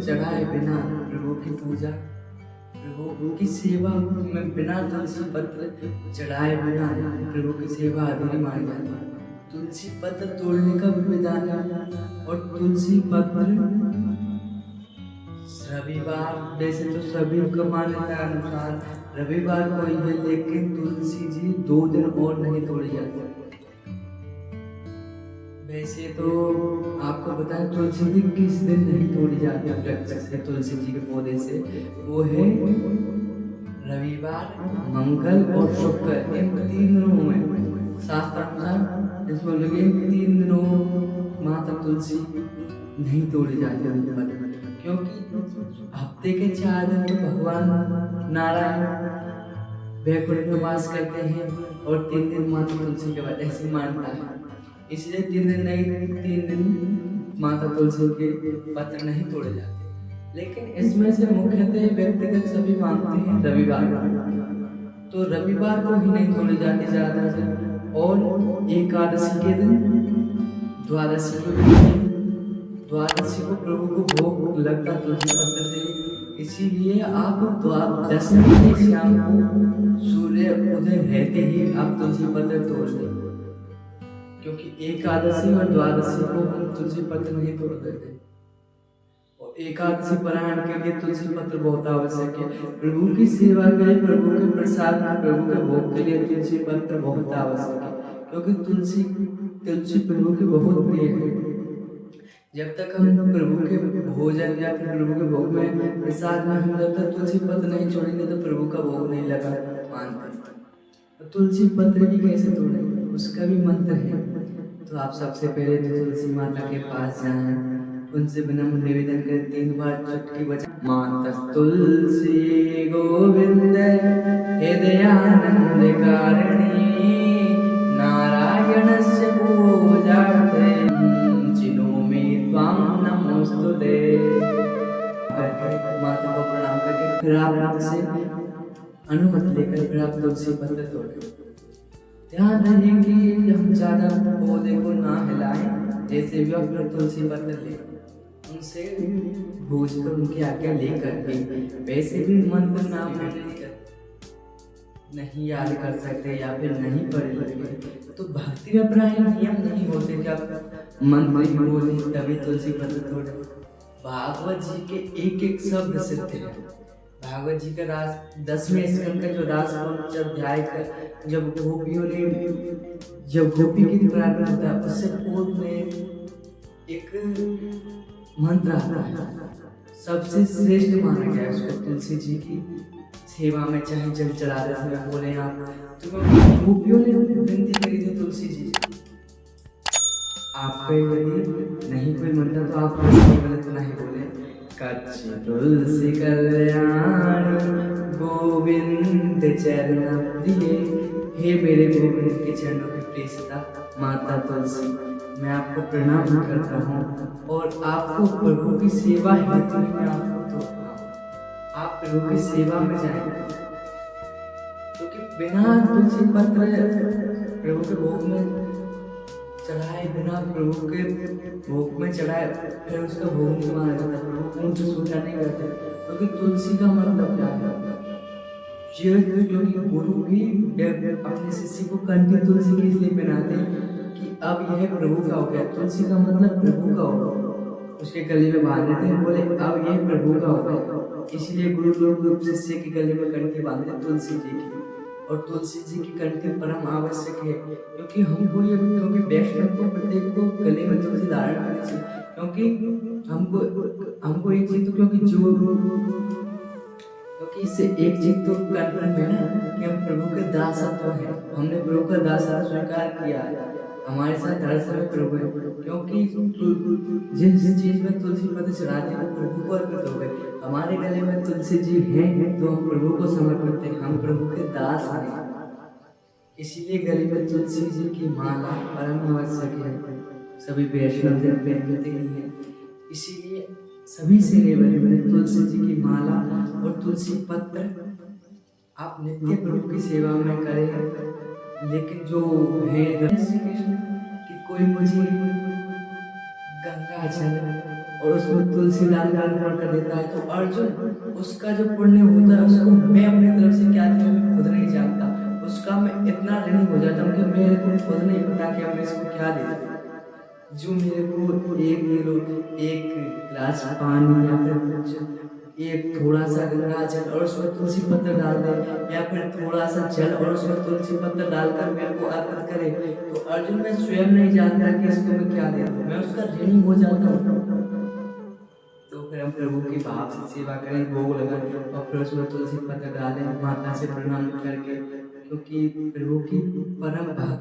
चढ़ाए बिना प्रभु की पूजा, प्रभु की सेवा में बिना तुलसी पत्र चढ़ाए बिना प्रभु की सेवा अधूरी मानी जाती है। तुलसी पत्र तोड़ने का भी विधान है। और तुलसी पत्र रविवार, वैसे तो सभी को मान्यता अनुसार रविवार को ही है, लेकिन तुलसी जी 2 दिन और नहीं तोड़ी जाती। वैसे तो आपको पता है तुलसी जी किस दिन नहीं तोड़ी जाती वृक्ष से, तुलसी जी के पौधे से, वो है रविवार, मंगल और शुक्र। इन 3 दिनों में शास्त्रानुसार इसमें लगे 3 दिनों माता तुलसी नहीं तोड़ी जाती, क्योंकि हफ्ते के 4 दिन तो भगवान नारायण वैकुंठ में वास करते हैं और 3 दिन माता तुलसी के बाद, ऐसी मानता है। इसलिए 3 दिन नहीं, 3 दिन माता तुलसी के पत्र नहीं तोड़े जाते। लेकिन इसमें से मुख्यतः व्यक्तिगत सभी मानते हैं रविवार, तो रविवार को ही नहीं तोड़ी जाती ज्यादा से। और एकादशी के दिन, द्वादशी को प्रभु को भोग लगता तुलसी पत्र से, इसीलिए आप दशमी के शाम को सूर्य उदय रहते ही आप तुलसी पत्र तोड़ दें, क्योंकि एकादशी और द्वादशी को हम तुलसी पत्र नहीं तोड़ देते। और एकादशी पारायण के लिए तुलसी पत्र बहुत आवश्यक है। प्रभु की सेवा के लिए, प्रभु के प्रसाद, प्रभु के भोग के लिए तुलसी पत्र बहुत आवश्यक है, क्योंकि तुलसी प्रभु के बहुत प्रिय है। जब तक हम प्रभु के भोजन या फिर प्रभु के भोग में प्रसाद में हम जब तक तुलसी पत्र नहीं छोड़ेंगे तो प्रभु का भोग नहीं लगा मानते। तो तुलसी पत्र भी कैसे तोड़ेंगे, उसका भी मंत्र है। तो आप सबसे पहले तो तुलसी माता के पास जाएं, उनसे विनम्र निवेदन करें, 3 बार चुटकी बजा माता तुलसी गोविंद हृदयानंद कारिणी नारायणस्य पूजार्थे चिनोमि त्वां नमोस्तुते। माता को प्रणाम करके फिर आप आपसे अनुमति लेकर फिर आप तुलसी पत्र तोड़ें। ध्यान रहे कि हम ज्यादा पौधे को ना हिलाएं, जैसे भी आप तुलसी पत्र ले उनसे भूज कर उनकी आज्ञा लेकर भी, वैसे भी मंत्र नाम नहीं याद कर सकते या फिर नहीं पढ़ सकते तो भक्ति में प्राय नियम नहीं होते कि आप मंत्र ही बोले तभी तुलसी पत्र तोड़े। भागवत जी के एक एक शब्द सिद्ध है। भागवत जी का 10वें स्कंद का जो रास अध्याय का जब गोपी की प्रार्थना होता है, उससे पूर्व में एक मंत्र आता है, सबसे श्रेष्ठ माना गया है उसको तुलसी जी की सेवा में, चाहे जल चढ़ाते समय बोले आप, तो गोपियों ने विनती करी थी तुलसी जी, आपके यदि नहीं कोई मंत्र तो आप गलत नहीं बोले, कच्ची तुलसी कल्याणी गोविंद चरण प्रिय, हे मेरे गोविंद के चरणों की प्रियता माता तुलसी, मैं आपको प्रणाम करता हूँ और आपको प्रभु की सेवा हेतु मैं आपको तो आप प्रभु की सेवा में जाएंगे, क्योंकि बिना तुलसी पत्र प्रभु के भोग में चढ़ाए, बिना प्रभु के भोग में चढ़ाए फिर उसका भोग नहीं माना जाता, प्रभु उनसे सूचा नहीं करते, क्योंकि तुलसी का मतलब क्या है, क्योंकि गुरु भी अपने शिष्य को कंठी तुलसी की इसलिए पहनाते कि अब यह प्रभु का हो गया, तुलसी का मतलब प्रभु का हो, उसके गले में बांध देते हैं, बोले अब यह प्रभु का हो गया, इसलिए गुरु लोग शिष्य के गले में कंठी बांधते तुलसी जी की। और तुलसी जी की कंठी परम आवश्यक है, क्योंकि क्योंकि वैष्णव को प्रत्येक को गले में तुलसी धारण करनी चाहिए, क्योंकि हमको एक चीज तो क्योंकि इससे एक चीज तो कन्फर्म है ना कि हम प्रभु के दासत्व है, हमने प्रभु का दासत्व स्वीकार किया है, हमारे साथ हर समय प्रभु है, क्योंकि जिस चीज में तुलसी पत्र चढ़ाते हैं प्रभु को अर्पित हो गए, हमारे गले में तुलसी जी हैं तो हम प्रभु को समर्पित हैं, हम प्रभु के दास हैं, इसीलिए गले में तुलसी जी की माला परम आवश्यक है, सभी वैष्णव जन पहनते ही हैं, इसीलिए सभी से निवेदन है तुलसी जी की माला और तुलसी पत्र आप नित्य प्रभु की सेवा में करें। लेकिन जो है श्री कृष्ण कि कोई मुझे गंगा जल और उसमें तुलसी डाल कर अर्पण कर देता है, तो अर्जुन उसका जो पुण्य होता है उसको मैं अपनी तरफ से क्या दिया मैं खुद नहीं जानता, उसका मैं इतना ऋणी हो जाता हूँ कि मेरे को खुद नहीं पता कि अब मैं इसको क्या दे दूँ। जो मेरे को 1 किलो 1 गिलास पानी या फिर कुछ एक थोड़ा सा गंगा जल और उसमें तुलसी पत्ता डाल दे, या फिर थोड़ा सा जल और उसमें तुलसी पत्ता डालकर मेरे को अर्पित करे, तो अर्जुन मैं स्वयं नहीं जानता कि इसको मैं क्या दे दूँ, मैं उसका ऋणी हो जाता हूँ। तो फिर हम प्रभु की भाव से सेवा करें, भोग लगाएं और फिर उसमें तुलसी पत्ता डालें, माता से प्रणाम करके, क्योंकि प्रभु की परम भक्त